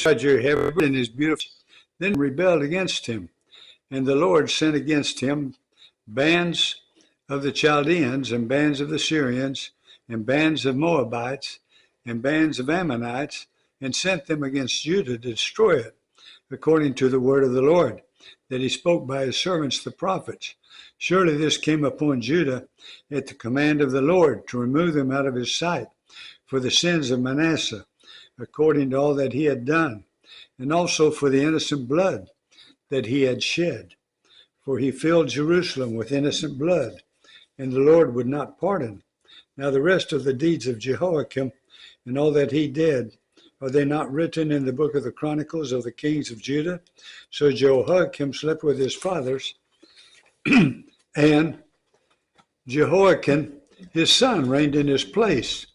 treasure heaven and his beautiful, then rebelled against him. And the Lord sent against him bands of the Chaldeans and bands of the Syrians and bands of Moabites and bands of Ammonites, and sent them against Judah to destroy it, according to the word of the Lord, that he spoke by his servants the prophets. Surely this came upon Judah at the command of the Lord, to remove them out of his sight for the sins of Manasseh, according to all that he had done, and also for the innocent blood that he had shed. For he filled Jerusalem with innocent blood, and the Lord would not pardon. Now the rest of the deeds of Jehoiakim and all that he did, are they not written in the book of the Chronicles of the kings of Judah? So Jehoiakim slept with his fathers, and Jehoiakim, his son, reigned in his place.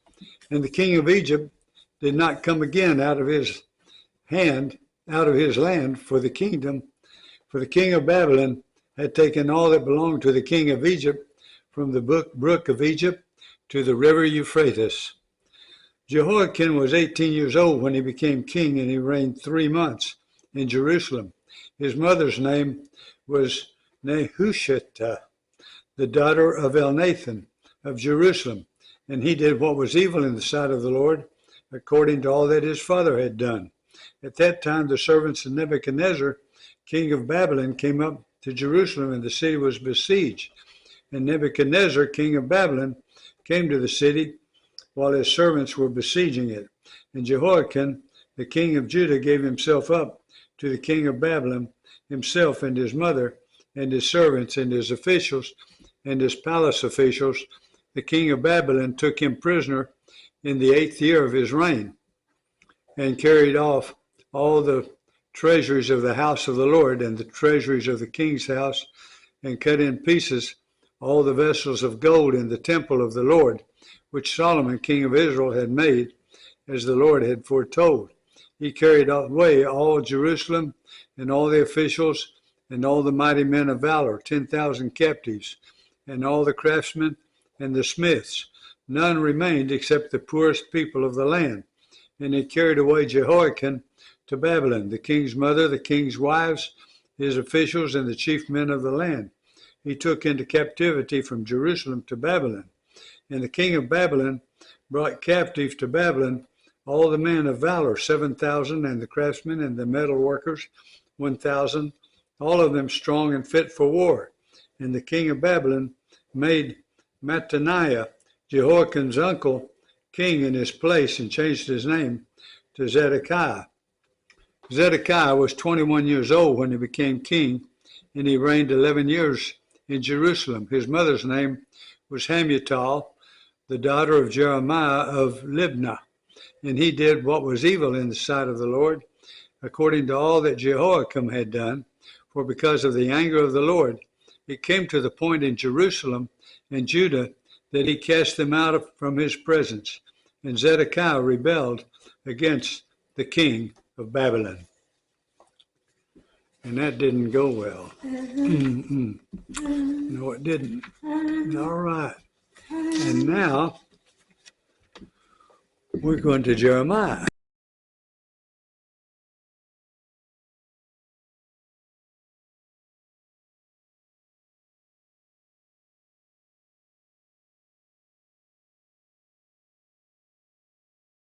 And the king of Egypt did not come again out of his land, for the king of Babylon had taken all that belonged to the king of Egypt, from the brook of Egypt to the river Euphrates. Jehoiakim was 18 years old when he became king, and he reigned 3 months in Jerusalem. His mother's name was Nehushta, the daughter of Elnathan of Jerusalem, and he did what was evil in the sight of the Lord, according to all that his father had done. At that time the servants of Nebuchadnezzar, king of Babylon, came up to Jerusalem, and the city was besieged. And Nebuchadnezzar, king of Babylon, came to the city while his servants were besieging it. And Jehoiakim, the king of Judah, gave himself up to the king of Babylon, himself and his mother and his servants and his officials and his palace officials. The king of Babylon took him prisoner in the 8th year of his reign, and carried off all the treasuries of the house of the Lord and the treasuries of the king's house, and cut in pieces all the vessels of gold in the temple of the Lord, which Solomon, king of Israel, had made, as the Lord had foretold. He carried away all Jerusalem and all the officials and all the mighty men of valor, 10,000 captives, and all the craftsmen and the smiths. None remained except the poorest people of the land. And he carried away Jehoiakim to Babylon, the king's mother, the king's wives, his officials, and the chief men of the land. He took into captivity from Jerusalem to Babylon. And the king of Babylon brought captive to Babylon all the men of valor, 7,000, and the craftsmen and the metal workers, 1,000, all of them strong and fit for war. And the king of Babylon made Mattaniah, Jehoiakim's uncle, king in his place, and changed his name to Zedekiah. Zedekiah was 21 years old when he became king, and he reigned 11 years in Jerusalem. His mother's name was Hamutal, the daughter of Jeremiah of Libnah. And he did what was evil in the sight of the Lord, according to all that Jehoiakim had done. For because of the anger of the Lord, it came to the point in Jerusalem and Judah that he cast them out from his presence. And Zedekiah rebelled against the king of Babylon. And that didn't go well. No, it didn't. All right. And now we're going to Jeremiah.